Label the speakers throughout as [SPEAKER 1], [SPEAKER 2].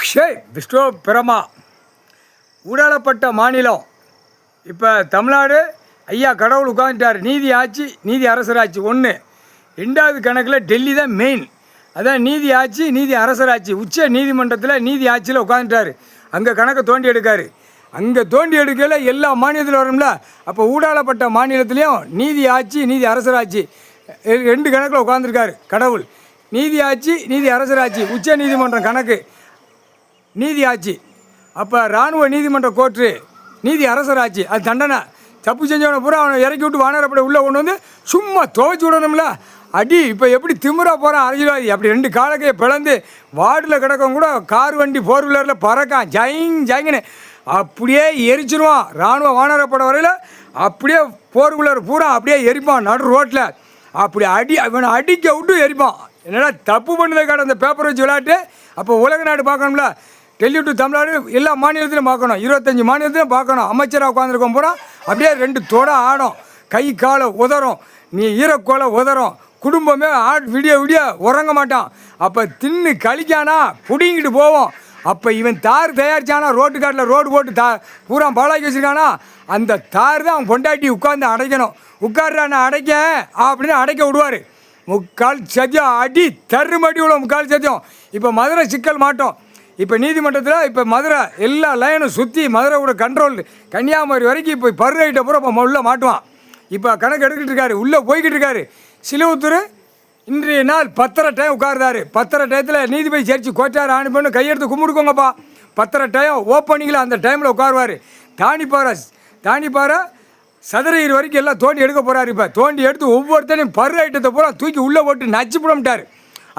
[SPEAKER 1] விஸ்வ பிரமா ஊடாடப்பட்ட மாநிலம். இப்போ தமிழ்நாடு ஐயா கடவுள் உட்காந்துட்டார். நீதி ஆட்சி, நீதி அரசராட்சி ஒன்று. ரெண்டாவது கணக்கில் டெல்லி தான் மெயின். அதான் நீதி ஆட்சி, நீதி அரசராட்சி. உச்ச நீதிமன்றத்தில் நீதி ஆட்சியில் உட்காந்துட்டார். அங்கே கணக்கை தோண்டி எடுக்கார். அங்கே தோண்டி எடுக்கல எல்லா மாநிலத்திலும் வரும்ல. அப்போ ஊடாடப்பட்ட மாநிலத்திலையும் நீதி ஆட்சி, நீதி அரசராட்சி ரெண்டு கணக்கில் உட்காந்துருக்காரு கடவுள். நீதி ஆட்சி, நீதி அரசராட்சி. உச்ச நீதிமன்றம் கணக்கு நீதி ஆட்சி. அப்போ இராணுவ நீதிமன்ற கோர்ட்டு நீதி அரசராட்சி. அது தண்டனை. தப்பு செஞ்சவனை பூரா அவனை இறக்கி விட்டு வானரப்பட உள்ளே கொண்டு வந்து சும்மா துவைச்சி விடணும்ல. அடி இப்போ எப்படி திமுறா போகிறான் அரசியல்வாதி. அப்படி ரெண்டு காலக்கையை பிளந்து வார்டில் கிடக்கும் கூட கார் வண்டி 4 வீலரில் பறக்கான் ஜாயின்னு அப்படியே எரிச்சிருவான். இராணுவ வானரப்பட வரையில் அப்படியே 4 வீலர் பூரா அப்படியே எரிப்பான் நடு ரோட்டில். அப்படி இவனை அடிக்க விட்டு எரிப்பான். என்னடா தப்பு பண்ணதை காட்ட அந்த பேப்பர் வச்சு விளையாட்டு. அப்போ உலக நாடு பார்க்கணும்ல. டெல்லி டு தமிழ்நாடு எல்லா மாநிலத்திலும் பார்க்கணும். 25 மாநிலத்திலும் பார்க்கணும். அமைச்சராக உட்காந்துருக்கோம் பூரா அப்படியே 2 தொடை ஆடும். கை காலை உதறும். நீ ஈரக்கோலை உதறும். குடும்பமே விடிய உறங்க மாட்டான். அப்போ தின்னு கழிக்கானா புடிங்கிட்டு போவோம். அப்போ இவன் தார் தயாரிச்சானா ரோட்டுக்காட்டில் ரோடு போட்டு பூரா பாலாக்கி வச்சுருக்கானா அந்த தார் தான் அவன் பொண்டாட்டி உட்காந்து அடைக்கணும். உட்கார்றான அடைக்க அப்படின்னு அடைக்க விடுவார். முக்கால் சத்தியம் அடி தருமடி உள்ள முக்கால் சத்தியம். இப்போ மதுரை சிக்கல் மாட்டோம். இப்போ நீதிமன்றத்தில் இப்போ மதுரை எல்லா லைனும் சுற்றி மதுரையோட கண்ட்ரோல் கன்னியாகுமரி வரைக்கும் இப்போ பருகிட்ட பூரா இப்போ உள்ளே மாட்டுவான். இப்போ கணக்கு எடுத்துக்கிட்டு இருக்காரு. உள்ளே போய்கிட்டு இருக்காரு. சிலுவத்தூர் இன்றைய நாள் 10:30 டைம் உட்காருதாரு. 10:30 டயத்தில் நீதிபதி சேர்ச்சி கோச்சார் ஆணிப்பண்ணு கையெடுத்து கும்பிடுக்கோங்கப்பா. 10:30 டைம் ஓப்பனிங்கில் அந்த டைமில் உட்காருவார். தாணிப்பாறை சதுரகிரி வரைக்கும் எல்லாம் தோண்டி எடுக்க போகிறாரு. இப்போ தோண்டி எடுத்து ஒவ்வொருத்தனையும் பரு ஐட்டத்தை பூரா தூக்கி உள்ளே போட்டு நச்சு போடமிட்டார்.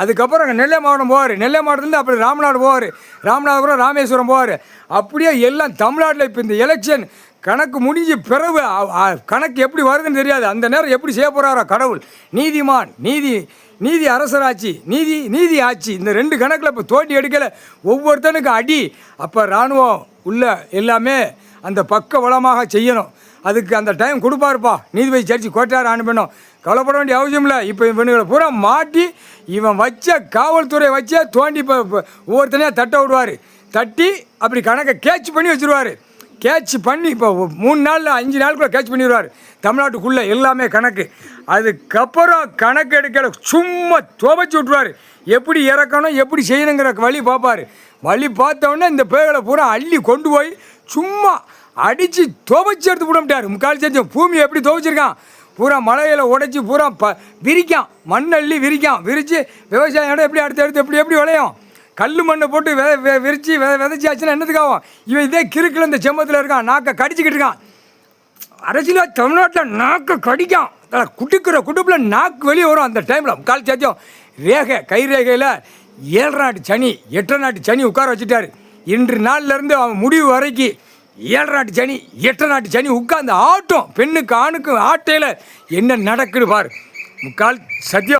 [SPEAKER 1] அதுக்கப்புறம் அங்கே நெல்லை மாவட்டம் போவார். நெல்லை மாவட்டத்துலேருந்து அப்படி ராமநாடு போவார். ராமநாதபுரம் ராமேஸ்வரம் போவார். அப்படியே எல்லாம் தமிழ்நாட்டில் இப்போ இந்த எலெக்ஷன் கணக்கு முடிஞ்சு பிறகு கணக்கு எப்படி வருதுன்னு தெரியாது. அந்த நேரம் எப்படி செய்ய போகிறாரோ கடவுள். நீதிமான் நீதி அரசராட்சி நீதி ஆட்சி இந்த 2 கணக்கில் இப்போ தோண்டி எடுக்கலை. ஒவ்வொருத்தனுக்கு அடி. அப்போ இராணுவம் உள்ள எல்லாமே அந்த பக்க வளமாக செய்யணும். அதுக்கு அந்த டைம் கொடுப்பாருப்பா. நீதிபதி சர்ச்சி கோட்டார் ஆணிப்பண்ணும். கவலைப்பட வேண்டிய அவசியம் இல்லை. இப்போ இவனுங்களை பூரா மாட்டி இவன் வச்ச காவல்துறை வச்சே தோண்டி இப்போ ஒவ்வொருத்தனையாக தட்ட விடுவார். தட்டி அப்படி கணக்கை கேட்ச் பண்ணி வச்சுருவார். கேட்ச் பண்ணி இப்போ 3 நாளில் 5 நாளுக்குள்ளே கேட்ச் பண்ணிடுவார். தமிழ்நாட்டுக்குள்ளே எல்லாமே கணக்கு. அதுக்கப்புறம் கணக்கு எடுக்கல சும்மா துவைச்சி விட்ருவார். எப்படி இறக்கணும் எப்படி செய்யணுங்கிற வழி பார்ப்பார். வழி பார்த்தோன்னே இந்த பேய்களை பூரா அள்ளி கொண்டு போய் சும்மா அடித்து துவைச்சி எடுத்து விடமாட்டார். முக்கால் செஞ்சு பூமி எப்படி துவைச்சிருக்கான் பூரா மலையில் உடைச்சி பூரா விரிக்கான். மண்ணள்ளி விரித்து விவசாயம் இடம் எப்படி அடுத்து எப்படி விளையும். கல் மண்ணை போட்டு விரித்து விதைச்சாச்சுன்னா என்னத்துக்காகும். இவன் இதே கிறுக்கில் இந்த செம்மத்தில் இருக்கான். நாக்கை கடிச்சிக்கிட்டு இருக்கான். அரசியல் தமிழ்நாட்டில் நாக்கை கடிக்கான். குட்டுக்கிற குடுப்பில் நாக்கு வெளியே வரும். அந்த டைமில் கால் சாத்தியம் கை ரேகையில் 7 நாட்டு சனி 8 நாட்டு சனி உட்கார வச்சுட்டார். இன்று நாள்லேருந்து அவன் முடிவு வரைக்கும் 7 நாட்டு சனி 8 நாட்டு சனி உட்காந்து ஆட்டம். பெண்ணுக்கு ஆணுக்கு ஆட்டையில் என்ன நடக்குது பார். முக்கால் சத்தியம்.